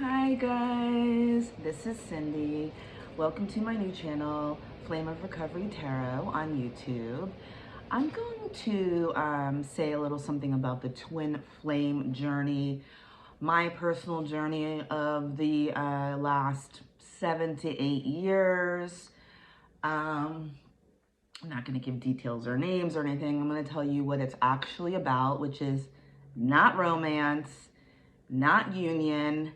Hi guys, this is Cindy. Welcome to my new channel, Flame of Recovery Tarot on YouTube. I'm going to say a little something about the twin flame journey, my personal journey of the last 7 to 8 years. I'm not going to give details or names or anything. I'm going to tell you what it's actually about, which is not romance, not union,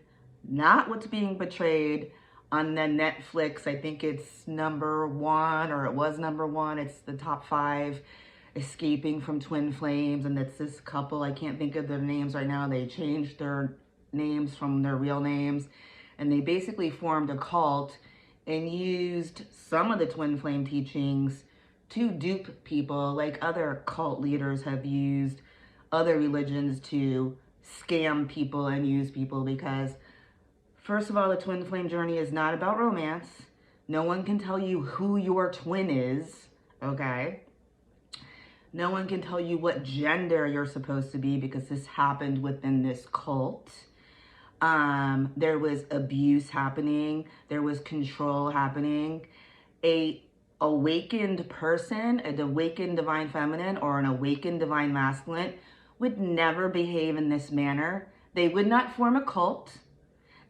not what's being portrayed on the Netflix. I think it's #1, or it was #1. It's the top 5 escaping from twin flames, and it's this couple. I can't think of their names right now. They changed their names from their real names, and they basically formed a cult and used some of the twin flame teachings to dupe people, like other cult leaders have used other religions to scam people and use people. Because first of all, the twin flame journey is not about romance. No one can tell you who your twin is, okay? No one can tell you what gender you're supposed to be, because this happened within this cult. There was abuse happening. There was control happening. A awakened person, an awakened divine feminine or an awakened divine masculine would never behave in this manner. They would not form a cult.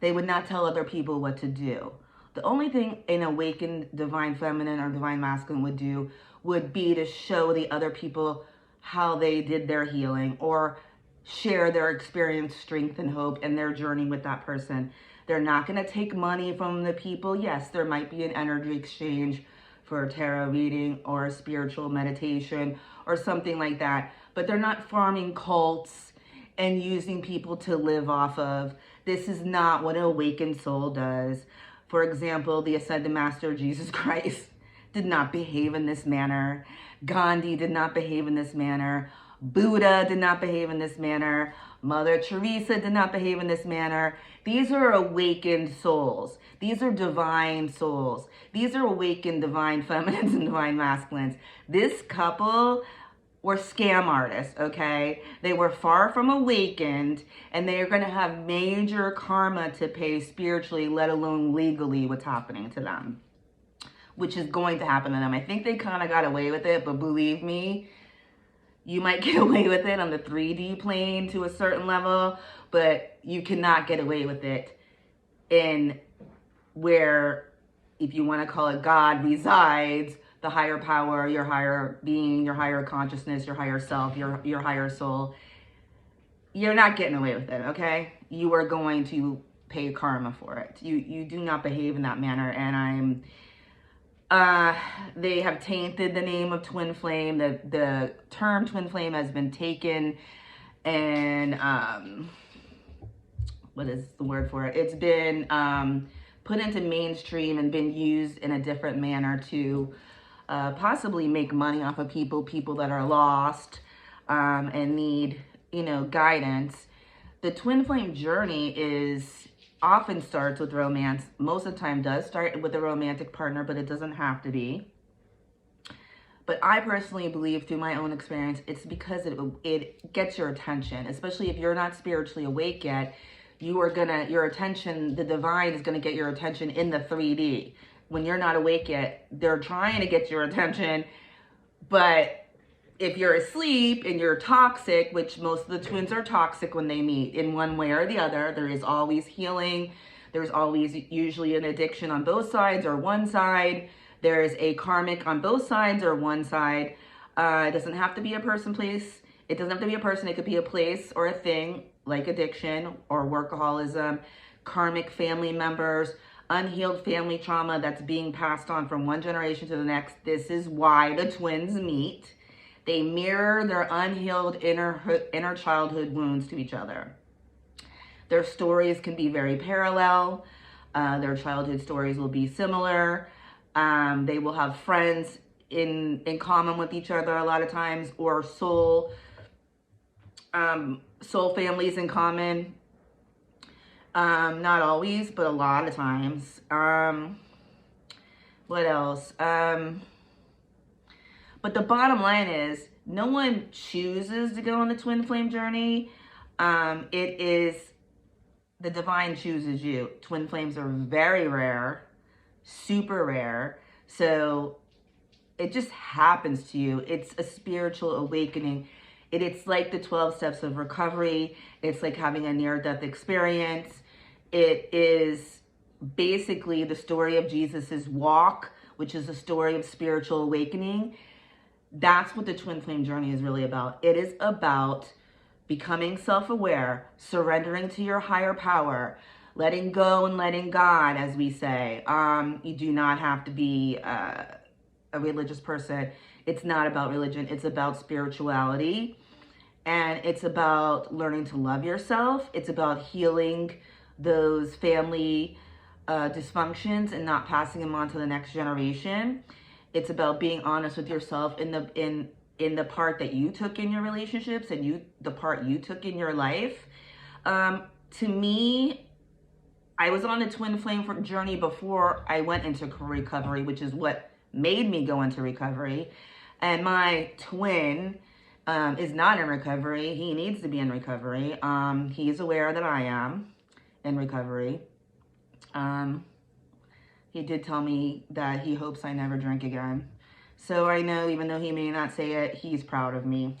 They would not tell other people what to do. The only thing an awakened divine feminine or divine masculine would do would be to show the other people how they did their healing, or share their experience, strength, and hope in their journey with that person. They're not going to take money from the people. Yes, there might be an energy exchange for a tarot reading or a spiritual meditation or something like that, but they're not forming cults and using people to live off of. This is not what an awakened soul does. For example, the Ascended Master Jesus Christ did not behave in this manner. Gandhi did not behave in this manner. Buddha did not behave in this manner. Mother Teresa did not behave in this manner. These are awakened souls. These are divine souls. These are awakened divine feminines and divine masculines. This couple were scam artists, okay? They were far from awakened, and they are going to have major karma to pay spiritually, let alone legally, what's happening to them, which is going to happen to them. I think they kind of got away with it, but believe me, you might get away with it on the 3D plane to a certain level, but you cannot get away with it in where, if you want to call it God, resides the higher power, your higher being, your higher consciousness, your higher self, your higher soul. You're not getting away with it, okay? You are going to pay karma for it. You do not behave in that manner, and they have tainted the name of twin flame. The term twin flame has been taken, and what is the word for it? It's been put into mainstream and been used in a different manner to possibly make money off of people that are lost and need, guidance. The twin flame journey often starts with romance. Most of the time does start with a romantic partner, but it doesn't have to be. But I personally believe, through my own experience, it's because it gets your attention, especially if you're not spiritually awake yet. Your attention, the divine is gonna get your attention in the 3D. When you're not awake yet, they're trying to get your attention, but if you're asleep and you're toxic, which most of the twins are toxic when they meet in one way or the other, there is always healing. There's always usually an addiction on both sides or one side. There is a karmic on both sides or one side. It doesn't have to be a person, place. It doesn't have to be a person. It could be a place or a thing, like addiction or workaholism, karmic family members, unhealed family trauma that's being passed on from one generation to the next. This is why the twins meet. They mirror their unhealed inner childhood wounds to each other. Their stories can be very parallel. Their childhood stories will be similar. They will have friends in common with each other a lot of times, or soul families in common. Not always, but a lot of times. What else? But the bottom line is, no one chooses to go on the twin flame journey. It is the divine chooses you. Twin flames are very rare, super rare. So it just happens to you. It's a spiritual awakening. It's like the 12 steps of recovery. It's like having a near-death experience. It is basically the story of Jesus's walk, which is a story of spiritual awakening. That's what the twin flame journey is really about. It is about becoming self-aware, surrendering to your higher power, letting go and letting God, as we say. You do not have to be a religious person. It's not about religion. It's about spirituality. And it's about learning to love yourself. It's about healing those family dysfunctions and not passing them on to the next generation. It's about being honest with yourself in the part that you took in your relationships and the part you took in your life. To me, I was on the twin flame journey before I went into recovery, which is what made me go into recovery. And my twin is not in recovery. He needs to be in recovery. He's aware that I am in recovery. He did tell me that he hopes I never drink again. So I know, even though he may not say it, he's proud of me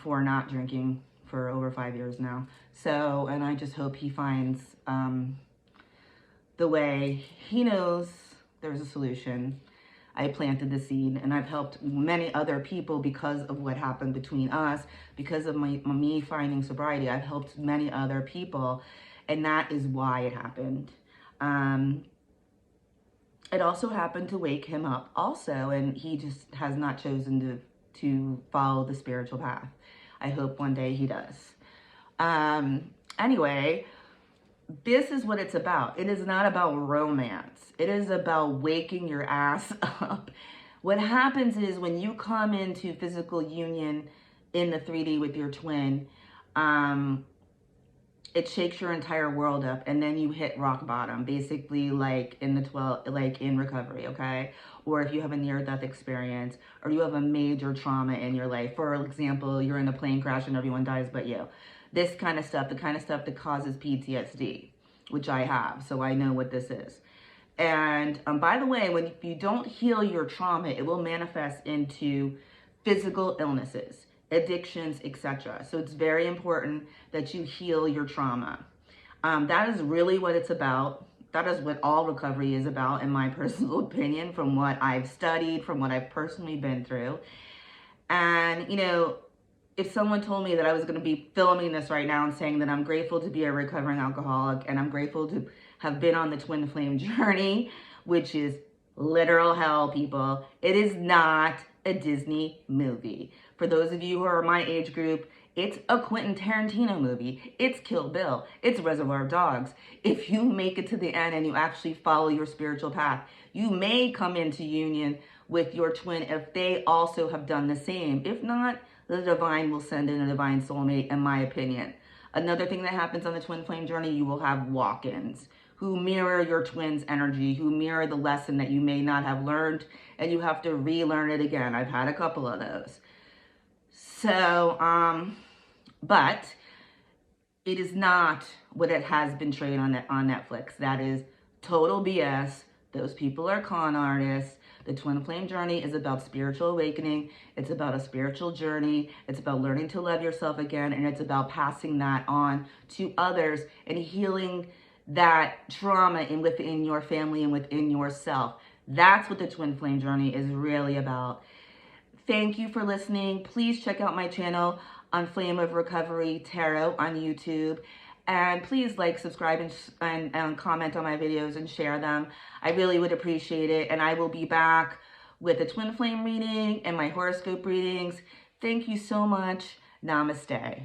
for not drinking for over 5 years now. So, and I just hope he finds the way. He knows there's a solution. I planted the seed, and I've helped many other people because of what happened between us, because of me finding sobriety. I've helped many other people, and that is why it happened. It also happened to wake him up also, and he just has not chosen to follow the spiritual path. I hope one day he does. Anyway, this is what it's about. It is not about romance. It is about waking your ass up. What happens is when you come into physical union in the 3D with your twin, it shakes your entire world up, and then you hit rock bottom, basically like in recovery, okay? Or if you have a near-death experience, or you have a major trauma in your life. For example, you're in a plane crash and everyone dies but you. This kind of stuff, the kind of stuff that causes PTSD, which I have, so I know what this is. And by the way, when you don't heal your trauma, it will manifest into physical illnesses, addictions, etc. So it's very important that you heal your trauma. That is really what it's about. That is what all recovery is about, in my personal opinion, from what I've studied, from what I've personally been through. And, you know, if someone told me that I was going to be filming this right now and saying that I'm grateful to be a recovering alcoholic and I'm grateful to have been on the twin flame journey, which is literal hell, people. It is not a Disney movie. For those of you who are my age group, it's a Quentin Tarantino movie. It's Kill Bill. It's Reservoir Dogs. If you make it to the end and you actually follow your spiritual path, you may come into union with your twin if they also have done the same. If not, the divine will send in a divine soulmate, in my opinion. Another thing that happens on the twin flame journey, you will have walk-ins who mirror your twin's energy, who mirror the lesson that you may not have learned, and you have to relearn it again. I've had a couple of those. So, but it is not what it has been portrayed on Netflix. That is total BS. Those people are con artists. The twin flame journey is about spiritual awakening. It's about a spiritual journey. It's about learning to love yourself again, and it's about passing that on to others and healing that trauma within your family and within yourself. That's what the twin flame journey is really about. Thank you for listening. Please check out my channel on Flame of Recovery Tarot on YouTube. And please like, subscribe, and comment on my videos and share them. I really would appreciate it. And I will be back with a twin flame reading and my horoscope readings. Thank you so much. Namaste.